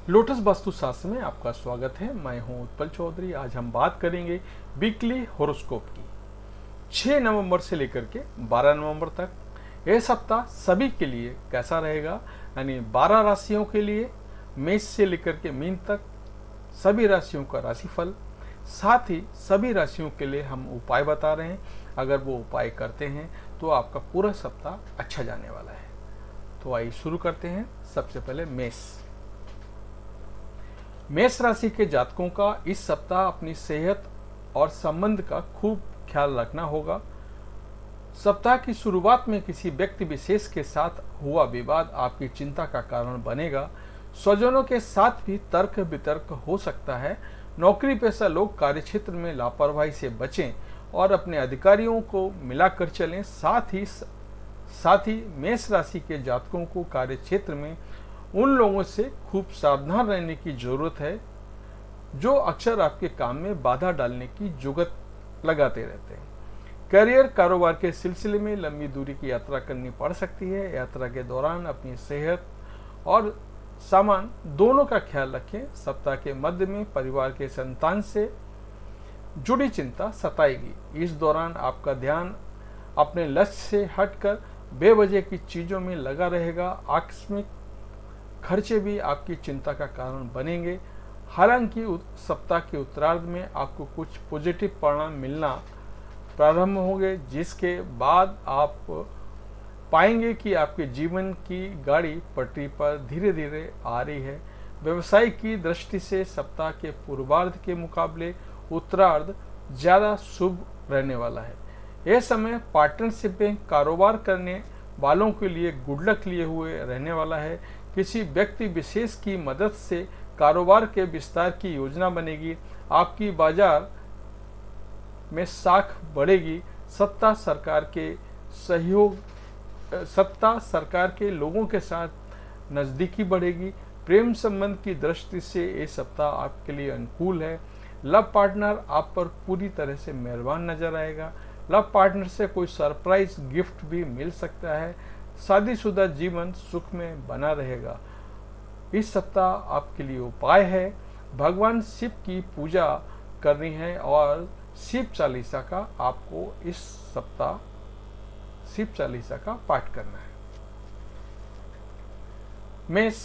Lotus वास्तुशास्त्र में आपका स्वागत है। मैं हूं उत्पल चौधरी। आज हम बात करेंगे वीकली हॉरोस्कोप की। 6 नवंबर से लेकर के 12 नवंबर तक यह सप्ताह सभी के लिए कैसा रहेगा, यानी 12 राशियों के लिए मेष से लेकर के मीन तक सभी राशियों का राशिफल, साथ ही सभी राशियों के लिए हम उपाय बता रहे हैं। अगर वो उपाय करते हैं तो आपका पूरा सप्ताह अच्छा जाने वाला है। तो आइए शुरू करते हैं। सबसे पहले मेष राशि के जातकों का इस सप्ताह अपनी सेहत और संबंध का खूब ख्याल रखना होगा। सप्ताह की शुरुआत में किसी व्यक्ति विशेष के साथ हुआ विवाद आपकी चिंता का कारण बनेगा। स्वजनों के साथ भी तर्क वितर्क हो सकता है। नौकरी पेशा लोग कार्यक्षेत्र में लापरवाही से बचें और अपने अधिकारियों को मिलाकर चलें। साथ ही मेष राशि के जातकों को कार्यक्षेत्र में उन लोगों से खूब सावधान रहने की जरूरत है जो अक्सर आपके काम में बाधा डालने की जुगत लगाते रहते हैं। करियर कारोबार के सिलसिले में लंबी दूरी की यात्रा करनी पड़ सकती है। यात्रा के दौरान अपनी सेहत और सामान दोनों का ख्याल रखें। सप्ताह के मध्य में परिवार के संतान से जुड़ी चिंता सताएगी। इस दौरान आपका ध्यान अपने लक्ष्य से हटकर बेवजह की चीजों में लगा रहेगा। आकस्मिक खर्चे भी आपकी चिंता का कारण बनेंगे। हालांकि सप्ताह के उत्तरार्ध में आपको कुछ पॉजिटिव परिणाम मिलना प्रारंभ होंगे, जिसके बाद आप पाएंगे कि आपके जीवन की गाड़ी पटरी पर धीरे धीरे आ रही है। व्यवसाय की दृष्टि से सप्ताह के पूर्वार्ध के मुकाबले उत्तरार्ध ज्यादा शुभ रहने वाला है। यह समय पार्टनरशिप में कारोबार करने वालों के लिए गुड लक लिए हुए रहने वाला है। किसी व्यक्ति विशेष की मदद से कारोबार के विस्तार की योजना बनेगी। आपकी बाजार में साख बढ़ेगी। सत्ता सरकार के लोगों के साथ नजदीकी बढ़ेगी। प्रेम संबंध की दृष्टि से ये सप्ताह आपके लिए अनुकूल है। लव पार्टनर आप पर पूरी तरह से मेहरबान नजर आएगा। लव पार्टनर से कोई सरप्राइज गिफ्ट भी मिल सकता है। शादीशुदा जीवन सुख में बना रहेगा। इस सप्ताह आपके लिए उपाय है भगवान शिव की पूजा करनी है और शिव चालीसा का आपको इस सप्ताह शिव चालीसा का पाठ करना है। मेष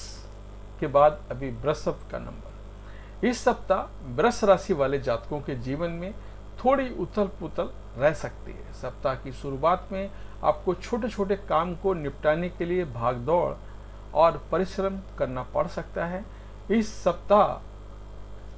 के बाद अभी वृषभ का नंबर। इस सप्ताह वृष राशि वाले जातकों के जीवन में थोड़ी उथल पुथल रह सकती है। सप्ताह की शुरुआत में आपको छोटे छोटे काम को निपटाने के लिए भागदौड़ और परिश्रम करना पड़ सकता है।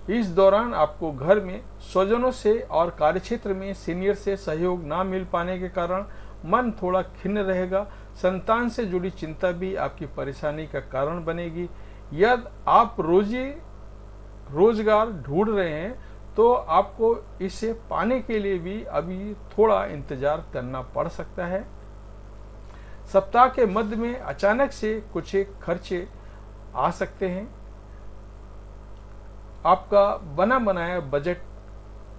इस दौरान आपको घर में स्वजनों से और कार्यक्षेत्र में सीनियर से सहयोग ना मिल पाने के कारण मन थोड़ा खिन्न रहेगा। संतान से जुड़ी चिंता भी आपकी परेशानी का कारण बनेगी। यदि आप रोजगार ढूंढ रहे हैं तो आपको इसे पाने के लिए भी अभी थोड़ा इंतजार करना पड़ सकता है। सप्ताह के मध्य में अचानक से कुछ एक खर्चे आ सकते हैं। आपका बना बनाया बजट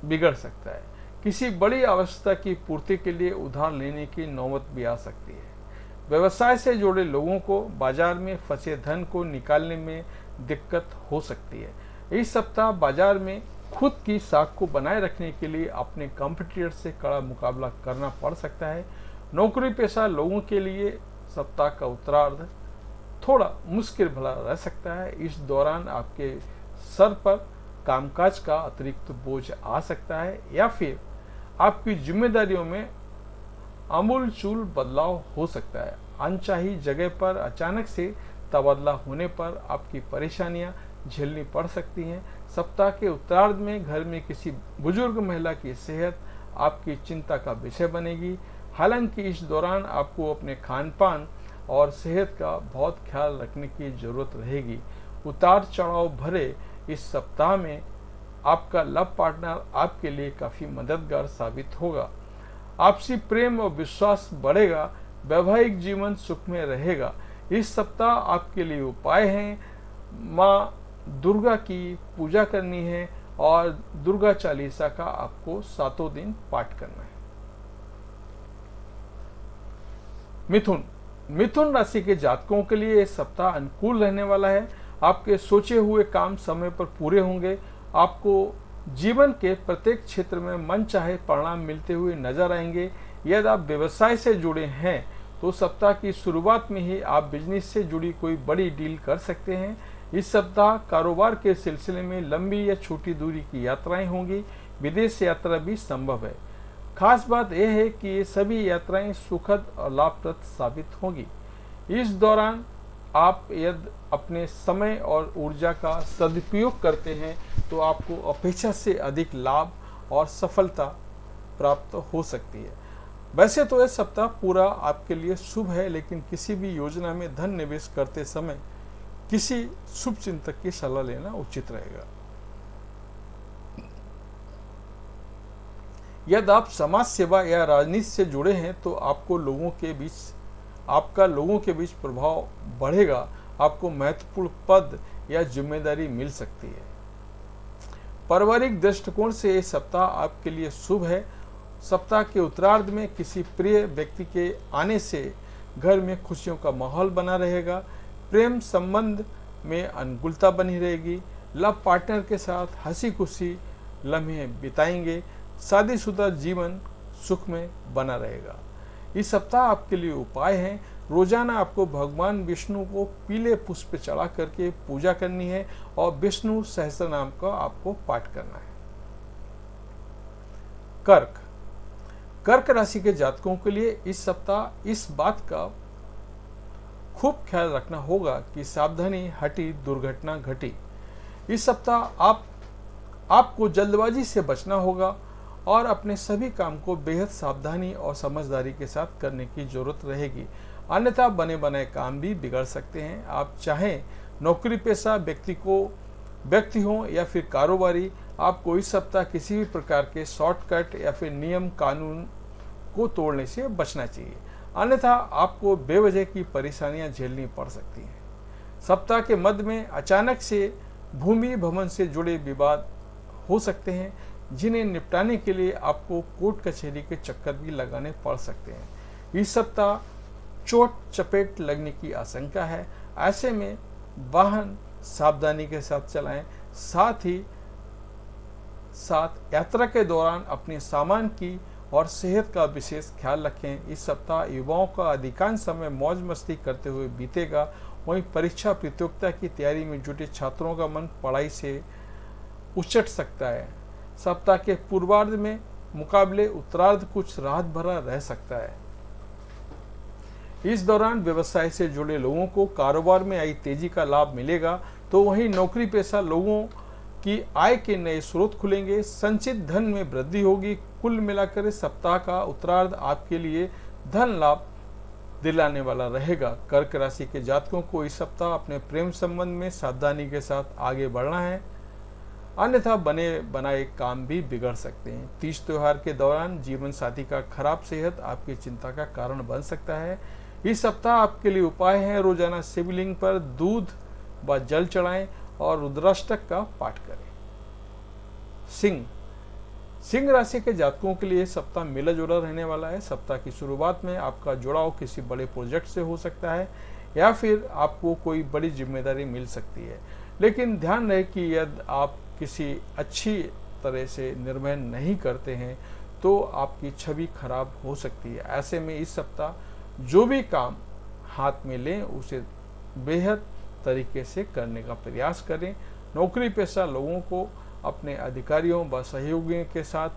बिगड़ सकता है। किसी बड़ी आवश्यकता की पूर्ति के लिए उधार लेने की नौबत भी आ सकती है। व्यवसाय से जुड़े लोगों को बाजार में फंसे धन को निकालने में दिक्कत हो सकती है। इस सप्ताह बाजार में खुद की साख को बनाए रखने के लिए अपने कॉम्पिटिटर से कड़ा मुकाबला करना पड़ सकता है। नौकरी पेशा लोगों के लिए सप्ताह का उत्तरार्ध थोड़ा मुश्किल भला रह सकता है। इस दौरान आपके सर पर कामकाज का अतिरिक्त बोझ आ सकता है या फिर आपकी जिम्मेदारियों में आमूलचूल बदलाव हो सकता है। अनचाही जगह पर अचानक से तबादला होने पर आपकी परेशानियां झेलनी पड़ सकती हैं। सप्ताह के उत्तरार्ध में घर में किसी बुजुर्ग महिला की सेहत आपकी चिंता का विषय बनेगी। हालांकि इस दौरान आपको अपने खान पान और सेहत का बहुत ख्याल रखने की जरूरत रहेगी। उतार चढ़ाव भरे इस सप्ताह में आपका लव पार्टनर आपके लिए काफी मददगार साबित होगा। आपसी प्रेम और विश्वास बढ़ेगा। वैवाहिक जीवन सुख में रहेगा। इस सप्ताह आपके लिए उपाय हैं माँ दुर्गा की पूजा करनी है और दुर्गा चालीसा का आपको 7 दिन पाठ करना है। मिथुन राशि के जातकों के लिए यह सप्ताह अनुकूल रहने वाला है। आपके सोचे हुए काम समय पर पूरे होंगे। आपको जीवन के प्रत्येक क्षेत्र में मनचाहे परिणाम मिलते हुए नजर आएंगे। यदि आप व्यवसाय से जुड़े हैं तो सप्ताह की शुरुआत में ही आप बिजनेस से जुड़ी कोई बड़ी डील कर सकते हैं। इस सप्ताह कारोबार के सिलसिले में लंबी या छोटी दूरी की यात्राएं होंगी। विदेश यात्रा भी संभव है। खास बात यह है कि ये सभी यात्राएं सुखद और लाभप्रद साबित होंगी। इस दौरान आप यदि अपने समय और ऊर्जा का सदुपयोग करते हैं तो आपको अपेक्षा से अधिक लाभ और सफलता प्राप्त हो सकती है। वैसे तो यह सप्ताह पूरा आपके लिए शुभ है, लेकिन किसी भी योजना में धन निवेश करते समय किसी शुभ चिंतक की सलाह लेना उचित रहेगा। यदि आप समाज सेवा या राजनीति से जुड़े हैं तो आपका लोगों के बीच प्रभाव बढ़ेगा। आपको महत्वपूर्ण पद या जिम्मेदारी मिल सकती है। पारिवारिक दृष्टिकोण से यह सप्ताह आपके लिए शुभ है। सप्ताह के उत्तरार्ध में किसी प्रिय व्यक्ति के आने से घर में खुशियों का माहौल बना रहेगा। प्रेम संबंध में अनुकूलता बनी रहेगी। लव पार्टनर के साथ हंसी खुशी लम्हे बिताएंगे। शादीशुदा जीवन सुख में बना रहेगा। इस सप्ताह आपके लिए उपाय हैं। रोजाना आपको भगवान विष्णु को पीले पुष्प चढ़ा करके पूजा करनी है और विष्णु सहस्त्र नाम का आपको पाठ करना है। कर्क राशि के जातकों के लिए इस सप्ताह इस बात का खूब ख्याल रखना होगा कि सावधानी हटी दुर्घटना घटी। इस सप्ताह आपको जल्दबाजी से बचना होगा और अपने सभी काम को बेहद सावधानी और समझदारी के साथ करने की जरूरत रहेगी, अन्यथा बने बनाए काम भी बिगड़ सकते हैं। आप चाहें नौकरी पेशा व्यक्ति हो या फिर कारोबारी, आपको इस सप्ताह किसी भी प्रकार के शॉर्टकट या फिर नियम कानून को तोड़ने से बचना चाहिए, अन्यथा आपको बेवजह की परेशानियां झेलनी पड़ सकती हैं। सप्ताह के मध्य में अचानक से भूमि भवन से जुड़े विवाद हो सकते हैं, जिन्हें निपटाने के लिए आपको कोर्ट कचहरी के चक्कर भी लगाने पड़ सकते हैं। इस सप्ताह चोट चपेट लगने की आशंका है। ऐसे में वाहन सावधानी के साथ चलाएं। साथ ही साथ यात्रा के दौरान अपने सामान की और सेहत का विशेष ख्याल रखें। इस सप्ताह युवाओं का अधिकांश समय मौज मस्ती करते हुए बीतेगा। वहीं परीक्षा प्रतियोगिता की तैयारी में जुटे छात्रों का मन पढ़ाई से उचट सकता है। सप्ताह के पूर्वार्ध में मुकाबले उत्तरार्ध कुछ राहत भरा रह सकता है। इस दौरान व्यवसाय से जुड़े लोगों को कारोबार में आई तेजी का लाभ मिलेगा, तो वहीं नौकरी पेशा लोगों की आय के नए स्रोत खुलेंगे। संचित धन में वृद्धि होगी। कुल मिलाकर सप्ताह का उत्तरार्ध आपके लिए धन लाभ दिलाने वाला रहेगा। कर्क राशि के जातकों को इस सप्ताह अपने प्रेम संबंध में सावधानी के साथ आगे बढ़ना है, अन्यथा बने बनाए काम भी बिगड़ सकते हैं। तीज त्योहार के दौरान जीवन साथी का खराब सेहत आपकी चिंता का कारण बन सकता है। इस सप्ताह आपके लिए उपाय है, रोजाना शिवलिंग पर दूध व जल चढ़ाएं और रुद्राष्टक का पाठ करें। सिंह राशि के जातकों के लिए सप्ताह मिला जुला रहने वाला है। सप्ताह की शुरुआत में आपका जुड़ाव किसी बड़े प्रोजेक्ट से हो सकता है या फिर आपको कोई बड़ी जिम्मेदारी मिल सकती है, लेकिन ध्यान रहे कि यदि आप किसी अच्छी तरह से निर्णय नहीं करते हैं तो आपकी छवि खराब हो सकती है। ऐसे में इस सप्ताह जो भी काम हाथ में लें उसे बेहद तरीके से करने का प्रयास करें। नौकरी पेशा लोगों को अपने अधिकारियों व सहयोगियों के साथ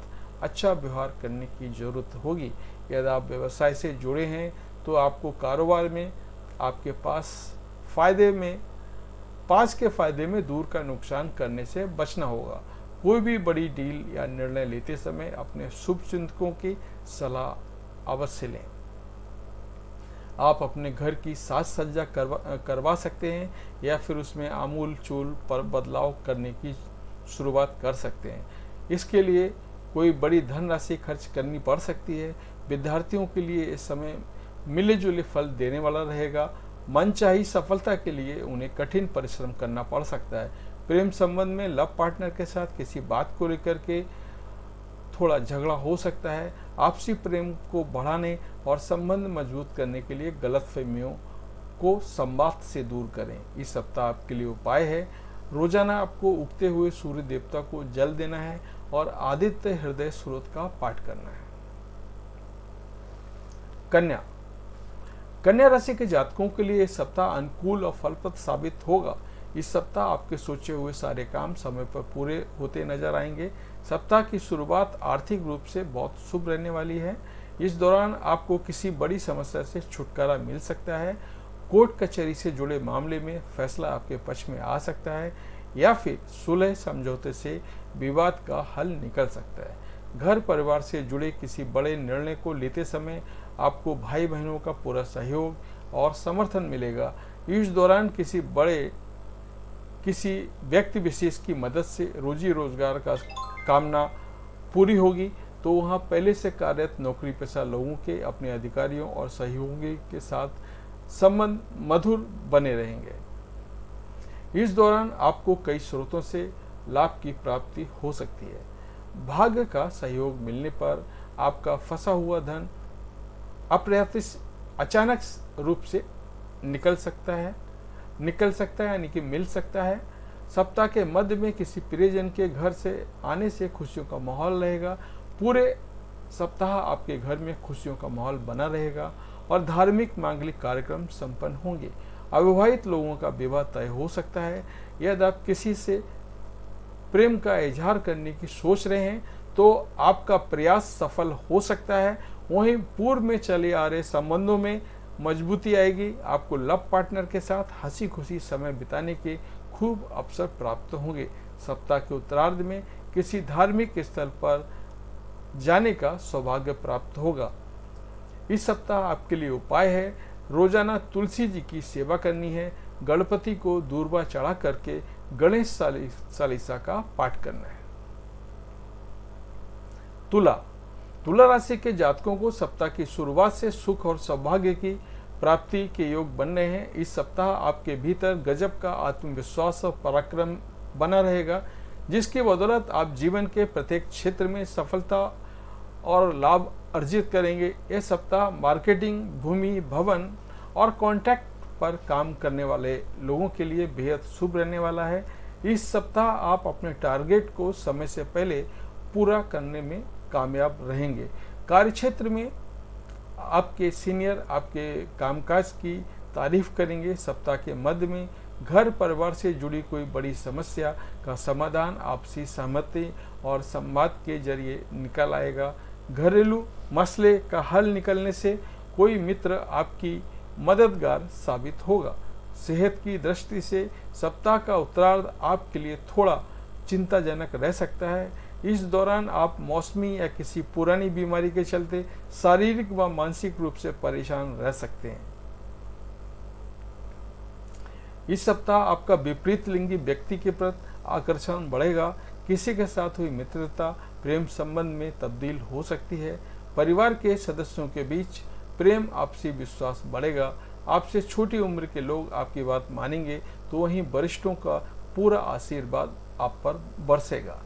अच्छा व्यवहार करने की जरूरत होगी। यदि आप व्यवसाय से जुड़े हैं तो आपको कारोबार में आपके पास के फायदे में दूर का नुकसान करने से बचना होगा। कोई भी बड़ी डील या निर्णय लेते समय अपने शुभ चिंतकों की सलाह अवश्य लें। आप अपने घर की साज सज्जा करवा सकते हैं या फिर उसमें आमूल चूल पर बदलाव करने की शुरुआत कर सकते हैं। इसके लिए कोई बड़ी धनराशि खर्च करनी पड़ सकती है। विद्यार्थियों के लिए इस समय मिले जुले फल देने वाला रहेगा। मनचाही सफलता के लिए उन्हें कठिन परिश्रम करना पड़ सकता है। प्रेम संबंध में लव पार्टनर के साथ किसी बात को लेकर के थोड़ा झगड़ा हो सकता है। आपसी प्रेम को बढ़ाने और संबंध मजबूत करने के लिए गलतफहमियों को संवाद से दूर करें। इस सप्ताह आपके लिए उपाय है, रोजाना आपको उगते हुए सूर्य देवता को जल देना है और आदित्य हृदय स्रोत का पाठ करना है। कन्या कन्या राशि के जातकों के लिए इस सप्ताह अनुकूल और फलप्रद साबित होगा। इस सप्ताह आपके सोचे हुए सारे काम समय पर पूरे होते नजर आएंगे। सप्ताह की शुरुआत आर्थिक रूप से बहुत शुभ रहने वाली है। इस दौरान आपको किसी बड़ी समस्या से छुटकारा मिल सकता है। कोर्ट कचहरी से जुड़े मामले में फैसला आपके पक्ष में आ सकता है या फिर सुलह समझौते से विवाद का हल निकल सकता है। घर परिवार से जुड़े किसी बड़े निर्णय को लेते समय आपको भाई बहनों का पूरा सहयोग और समर्थन मिलेगा। इस दौरान किसी व्यक्ति विशेष की मदद से रोजी रोजगार का कामना पूरी होगी, तो वहाँ पहले से कार्यरत नौकरी पेशा लोगों के अपने अधिकारियों और सहयोगी के साथ संबंध मधुर बने रहेंगे। इस दौरान आपको कई स्रोतों से लाभ की प्राप्ति हो सकती है। भाग्य का सहयोग मिलने पर आपका फंसा हुआ धन अप्रत्याशित अचानक रूप से निकल सकता है यानी कि मिल सकता है। सप्ताह के मध्य में किसी प्रियजन के घर से आने से खुशियों का माहौल रहेगा। पूरे सप्ताह आपके घर में खुशियों का माहौल बना रहेगा और धार्मिक मांगलिक कार्यक्रम संपन्न होंगे। अविवाहित लोगों का विवाह तय हो सकता है। यदि आप किसी से प्रेम का इजहार करने की सोच रहे हैं तो आपका प्रयास सफल हो सकता है। वहीं पूर्व में चले आ रहे संबंधों में मजबूती आएगी। आपको लव पार्टनर के साथ हंसी खुशी समय बिताने के खूब अवसर प्राप्त होंगे। सप्ताह के उत्तरार्ध में किसी धार्मिक स्थल पर जाने का सौभाग्य प्राप्त होगा। इस सप्ताह आपके लिए उपाय है, रोजाना तुलसी जी की सेवा करनी है। गणपति को दूर्वा चढ़ा करके गणेश चालीसा का पाठ करना है। तुला राशि के जातकों को सप्ताह की शुरुआत से सुख और सौभाग्य की प्राप्ति के योग बन रहे हैं। इस सप्ताह आपके भीतर गजब का आत्मविश्वास और पराक्रम बना रहेगा, जिसकी बदौलत आप जीवन के प्रत्येक क्षेत्र में सफलता और लाभ अर्जित करेंगे। यह सप्ताह मार्केटिंग, भूमि, भवन और कॉन्ट्रैक्ट पर काम करने वाले लोगों के लिए बेहद शुभ रहने वाला है। इस सप्ताह आप अपने टारगेट को समय से पहले पूरा करने में कामयाब रहेंगे। कार्यक्षेत्र में आपके सीनियर आपके कामकाज की तारीफ करेंगे। सप्ताह के मध्य में घर परिवार से जुड़ी कोई बड़ी समस्या का समाधान आपसी सहमति और संवाद के जरिए निकल आएगा। घरेलू मसले का हल निकलने से कोई मित्र आपकी मददगार साबित होगा। सेहत की दृष्टि से सप्ताह का उत्तरार्ध आपके लिए थोड़ा चिंताजनक रह सकता है। इस दौरान आप मौसमी या किसी पुरानी बीमारी के चलते शारीरिक व मानसिक रूप से परेशान रह सकते हैं। इस सप्ताह आपका विपरीत लिंगी व्यक्ति के प्रति आकर्षण बढ़ेगा। किसी के साथ हुई मित्रता प्रेम संबंध में तब्दील हो सकती है। परिवार के सदस्यों के बीच प्रेम आपसी विश्वास बढ़ेगा। आपसे छोटी उम्र के लोग आपकी बात मानेंगे, तो वहीं वरिष्ठों का पूरा आशीर्वाद आप पर बरसेगा।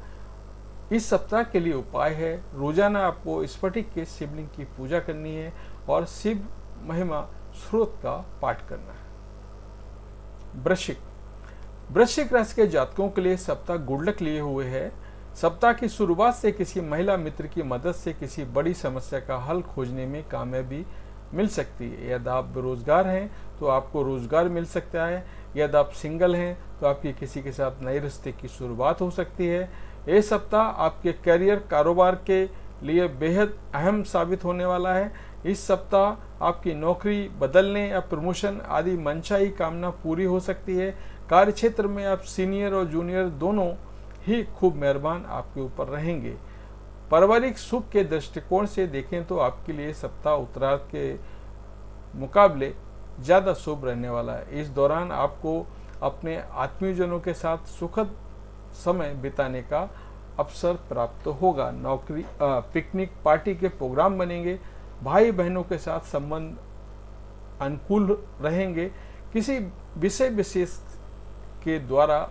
इस सप्ताह के लिए उपाय है, रोजाना आपको स्फटिक के शिवलिंग की पूजा करनी है और शिव महिमा स्रोत का पाठ करना है। वृश्चिक राशि के जातकों के लिए सप्ताह गुड लक लिए हुए है। सप्ताह की शुरुआत से किसी महिला मित्र की मदद से किसी बड़ी समस्या का हल खोजने में कामयाबी मिल सकती है। यदि आप बेरोजगार हैं तो आपको रोजगार मिल सकता है। यदि आप सिंगल हैं तो आपकी किसी के साथ नए रिश्ते की शुरुआत हो सकती है। यह सप्ताह आपके करियर कारोबार के लिए बेहद अहम साबित होने वाला है। इस सप्ताह आपकी नौकरी बदलने या प्रमोशन आदि मनचाही कामना पूरी हो सकती है। कार्यक्षेत्र में आप सीनियर और जूनियर दोनों ही खूब मेहरबान आपके ऊपर रहेंगे। पारिवारिक सुख के दृष्टिकोण से देखें तो आपके लिए सप्ताह उत्तरार्ध के मुकाबले ज़्यादा शुभ रहने वाला है। इस दौरान आपको अपने आत्मीयजनों के साथ सुखद समय बिताने का अवसर प्राप्त होगा। नौकरी पिकनिक पार्टी के प्रोग्राम बनेंगे। भाई बहनों के साथ संबंध अनुकूल रहेंगे। किसी विषय विशेष के द्वारा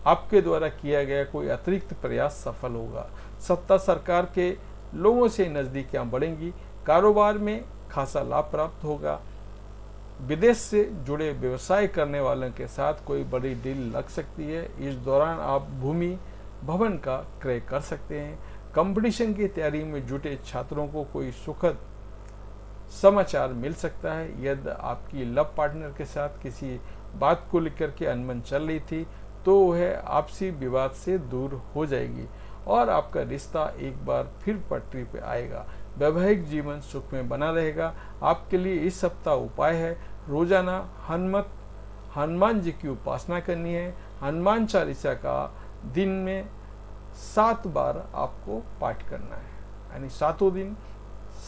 आपके द्वारा किया गया कोई अतिरिक्त प्रयास सफल होगा। सत्ता सरकार के लोगों से नजदीकियां बढ़ेंगी। कारोबार में खासा लाभ प्राप्त होगा। विदेश से जुड़े व्यवसाय करने वालों के साथ कोई बड़ी डील लग सकती है। इस दौरान आप भूमि भवन का क्रय कर सकते हैं। कंपटीशन की तैयारी में जुटे छात्रों को कोई सुखद समाचार मिल सकता है। यदि आपकी लव पार्टनर के साथ किसी बात को लेकर के अनबन चल रही थी तो वह आपसी विवाद से दूर हो जाएगी और आपका रिश्ता एक बार फिर पटरी पर आएगा। वैवाहिक जीवन सुख में बना रहेगा। आपके लिए इस सप्ताह उपाय है, रोजाना हनुमान जी की उपासना करनी है। हनुमान चालीसा का दिन में 7 बार आपको पाठ करना है, यानी 7 दिन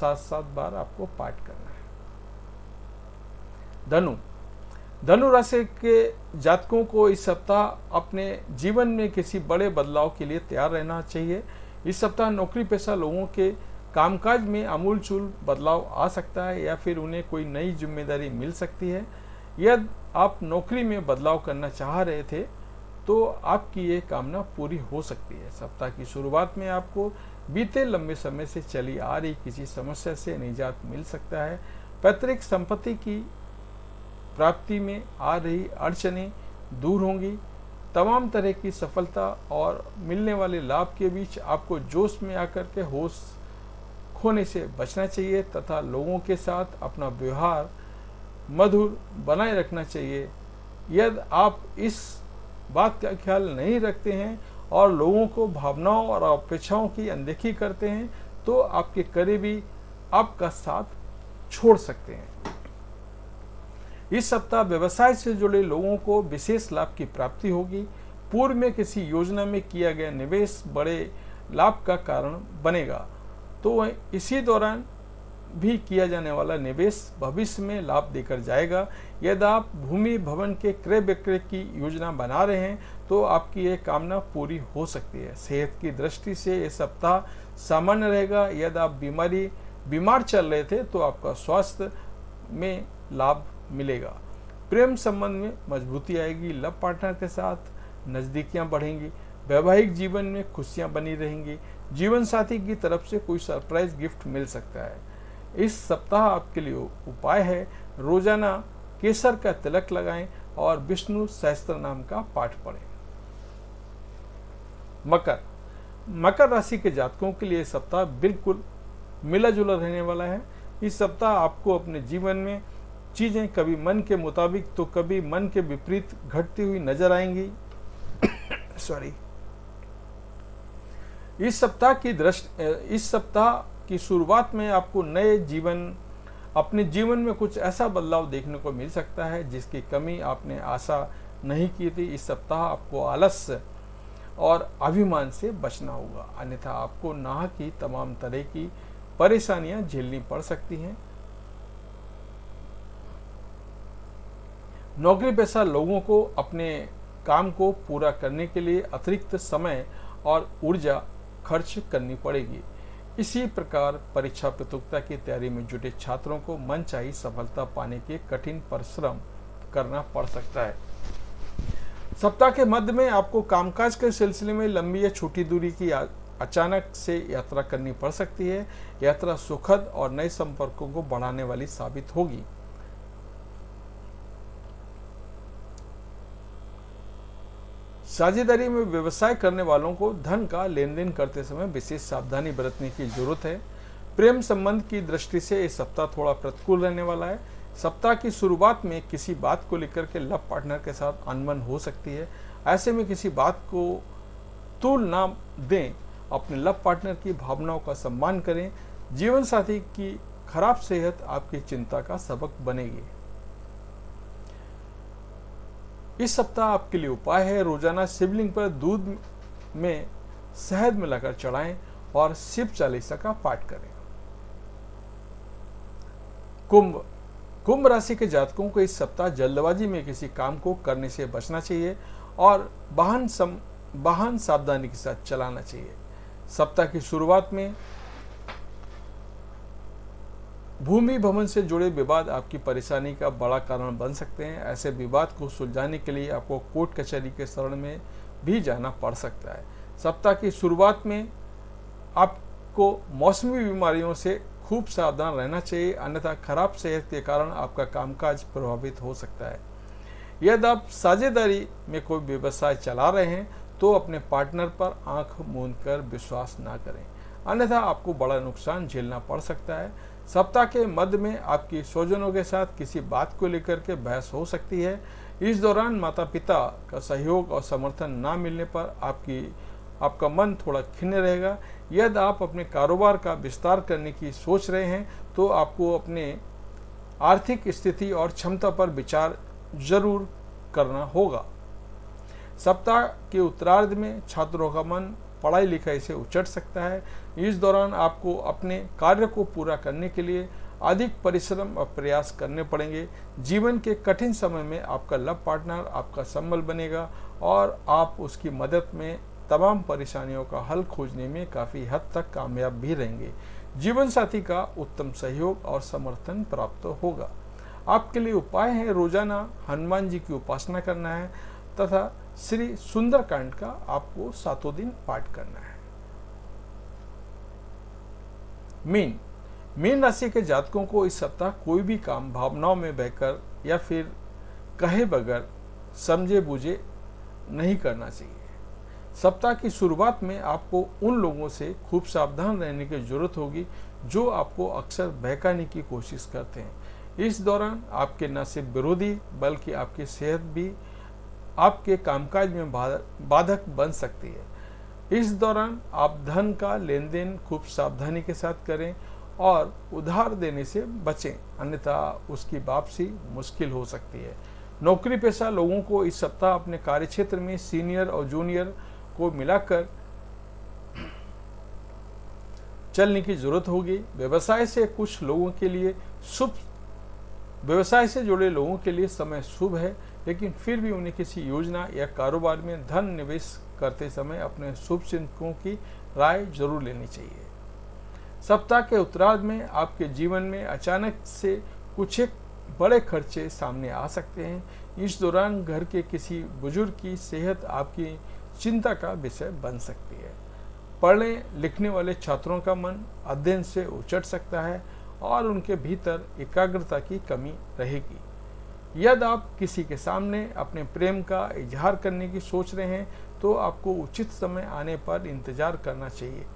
7 बार आपको पाठ करना है। धनु राशि के जातकों को इस सप्ताह अपने जीवन में किसी बड़े बदलाव के लिए तैयार रहना चाहिए। इस सप्ताह नौकरी पेशा लोगों के कामकाज में आमूलचूल बदलाव आ सकता है या फिर उन्हें कोई नई जिम्मेदारी मिल सकती है। यदि आप नौकरी में बदलाव करना चाह रहे थे तो आपकी ये कामना पूरी हो सकती है। सप्ताह की शुरुआत में आपको बीते लंबे समय से चली आ रही किसी समस्या से निजात मिल सकता है। पैतृक संपत्ति की प्राप्ति में आ रही अड़चनें दूर होंगी। तमाम तरह की सफलता और मिलने वाले लाभ के बीच आपको जोश में आकर के होश खोने से बचना चाहिए तथा लोगों के साथ अपना व्यवहार मधुर बनाए रखना चाहिए। यदि आप इस बात का ख्याल नहीं रखते हैं और लोगों को भावनाओं और अपेक्षाओं की अनदेखी करते हैं तो आपके करीबी आपका साथ छोड़ सकते हैं। इस सप्ताह व्यवसाय से जुड़े लोगों को विशेष लाभ की प्राप्ति होगी। पूर्व में किसी योजना में किया गया निवेश बड़े लाभ का कारण बनेगा तो इसी दौरान भी किया जाने वाला निवेश भविष्य में लाभ देकर जाएगा। यदि आप भूमि भवन के क्रय विक्रय की योजना बना रहे हैं तो आपकी यह कामना पूरी हो सकती है। सेहत की दृष्टि से यह सप्ताह सामान्य रहेगा। यदि आप बीमार चल रहे थे तो आपका स्वास्थ्य में लाभ मिलेगा। प्रेम संबंध में मजबूती आएगी। लव पार्टनर के साथ नजदीकियां बढ़ेंगी। वैवाहिक जीवन में खुशियां बनी रहेंगी। जीवन साथी की तरफ से कोई सरप्राइज गिफ्ट मिल सकता है। इस सप्ताह आपके लिए उपाय है, रोजाना केसर का तिलक लगाएं और विष्णु सहस्त्र नाम का पाठ पढ़ें। मकर राशि के जातकों के लिए सप्ताह बिल्कुल मिला जुला रहने वाला है। इस सप्ताह आपको अपने जीवन में चीजें कभी मन के मुताबिक तो कभी मन के विपरीत घटती हुई नजर आएंगी। इस सप्ताह की शुरुआत में आपको अपने जीवन में कुछ ऐसा बदलाव देखने को मिल सकता है जिसकी कमी आपने आशा नहीं की थी। इस सप्ताह आपको आलस्य और अभिमान से बचना होगा, अन्यथा आपको नाह की तमाम तरह की परेशानियां झेलनी पड़ सकती हैं। नौकरी पेशा लोगों को अपने काम को पूरा करने के लिए अतिरिक्त समय और ऊर्जा खर्च करनी पड़ेगी। इसी प्रकार परीक्षा प्रतियोगिता की तैयारी में जुटे छात्रों को मनचाही सफलता पाने के कठिन परिश्रम करना पड़ सकता है। सप्ताह के मध्य में आपको कामकाज के सिलसिले में लंबी या छोटी दूरी की अचानक से यात्रा करनी पड़ सकती है। यात्रा सुखद और नए संपर्कों को बढ़ाने वाली साबित होगी। साझेदारी में व्यवसाय करने वालों को धन का लेन देन करते समय विशेष सावधानी बरतने की जरूरत है। प्रेम संबंध की दृष्टि से यह सप्ताह थोड़ा प्रतिकूल रहने वाला है। सप्ताह की शुरुआत में किसी बात को लेकर के लव पार्टनर के साथ अनबन हो सकती है। ऐसे में किसी बात को तूल ना दें, अपने लव पार्टनर की भावनाओं का सम्मान करें। जीवन साथी की खराब सेहत आपकी चिंता का सबक बनेगी। इस सप्ताह आपके लिए उपाय है, रोजाना शिवलिंग पर दूध में शहद मिलाकर चढ़ाएं और शिव चालीसा का पाठ करें। कुंभ राशि के जातकों को इस सप्ताह जल्दबाजी में किसी काम को करने से बचना चाहिए और वाहन सावधानी के साथ चलाना चाहिए। सप्ताह की शुरुआत में भूमि भवन से जुड़े विवाद आपकी परेशानी का बड़ा कारण बन सकते हैं। ऐसे विवाद को सुलझाने के लिए आपको कोर्ट कचहरी के शरण में भी जाना पड़ सकता है। सप्ताह की शुरुआत में आपको मौसमी बीमारियों से खूब सावधान रहना चाहिए, अन्यथा खराब सेहत के कारण आपका कामकाज प्रभावित हो सकता है। यदि आप साझेदारी में कोई व्यवसाय चला रहे हैं तो अपने पार्टनर पर आंख मूंद कर विश्वास ना करें, अन्यथा आपको बड़ा नुकसान झेलना पड़ सकता है। सप्ताह के मध्य में आपकी स्वजनों के साथ किसी बात को लेकर के बहस हो सकती है। इस दौरान माता पिता का सहयोग और समर्थन ना मिलने पर आपका मन थोड़ा खिन्न रहेगा। यदि आप अपने कारोबार का विस्तार करने की सोच रहे हैं तो आपको अपने आर्थिक स्थिति और क्षमता पर विचार जरूर करना होगा। सप्ताह के उत्तरार्ध में छात्रों का मन पढ़ाई लिखाई से उचट सकता है। इस दौरान आपको अपने कार्य को पूरा करने के लिए अधिक परिश्रम और प्रयास करने पड़ेंगे। जीवन के कठिन समय में आपका लव पार्टनर आपका संबल बनेगा और आप उसकी मदद में तमाम परेशानियों का हल खोजने में काफ़ी हद तक कामयाब भी रहेंगे। जीवन साथी का उत्तम सहयोग और समर्थन प्राप्त होगा। आपके लिए उपाय है, रोजाना हनुमान जी की उपासना करना है तथा श्री सुंदरकांड का आपको 7 दिन पाठ करना है। मीन राशि के जातकों को इस सप्ताह कोई भी काम भावनाओं में बहकर या फिर कहे बगैर समझे बूझे नहीं करना चाहिए। सप्ताह की शुरुआत में आपको उन लोगों से खूब सावधान रहने की जरूरत होगी जो आपको अक्सर बहकाने की कोशिश करते हैं। इस दौरान आपके न सिर्फ विरोधी बल्कि आपकी सेहत भी आपके कामकाज में बाधक बन सकती है। इस दौरान आप धन का लेन देन खूब सावधानी के साथ करें और उधार देने से बचें, अन्यथा उसकी वापसी मुश्किल हो सकती है। नौकरी पेशा लोगों को इस सप्ताह अपने कार्यक्षेत्र में सीनियर और जूनियर को मिलाकर चलने की जरूरत होगी। व्यवसाय से जुड़े लोगों के लिए समय शुभ है, लेकिन फिर भी उन्हें किसी योजना या कारोबार में धन निवेश करते समय अपने शुभ चिंतकों की राय जरूर लेनी चाहिए। सप्ताह के उत्तरार्ध में आपके जीवन में अचानक से कुछ एक बड़े खर्चे सामने आ सकते हैं। इस दौरान घर के किसी बुजुर्ग की सेहत आपकी चिंता का विषय बन सकती है। पढ़ने लिखने वाले छात्रों का मन अध्ययन से उचट सकता है और उनके भीतर एकाग्रता की कमी रहेगी। यदि आप किसी के सामने अपने प्रेम का इजहार करने की सोच रहे हैं तो आपको उचित समय आने पर इंतजार करना चाहिए,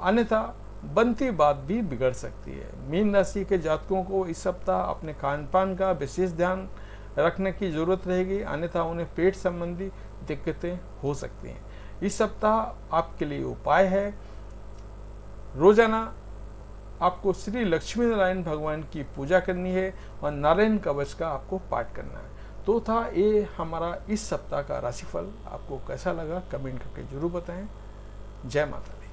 अन्यथा बनती बात भी बिगड़ सकती है। मीन राशि के जातकों को इस सप्ताह अपने खान पान का विशेष ध्यान रखने की जरूरत रहेगी, अन्यथा उन्हें पेट संबंधी दिक्कतें हो सकती हैं। इस सप्ताह आपके लिए उपाय है, रोजाना आपको श्री लक्ष्मी नारायण भगवान की पूजा करनी है और नारायण कवच का आपको पाठ करना है। तो था ये हमारा इस सप्ताह का राशिफल। आपको कैसा लगा कमेंट करके जरूर बताएं। जय माता दी।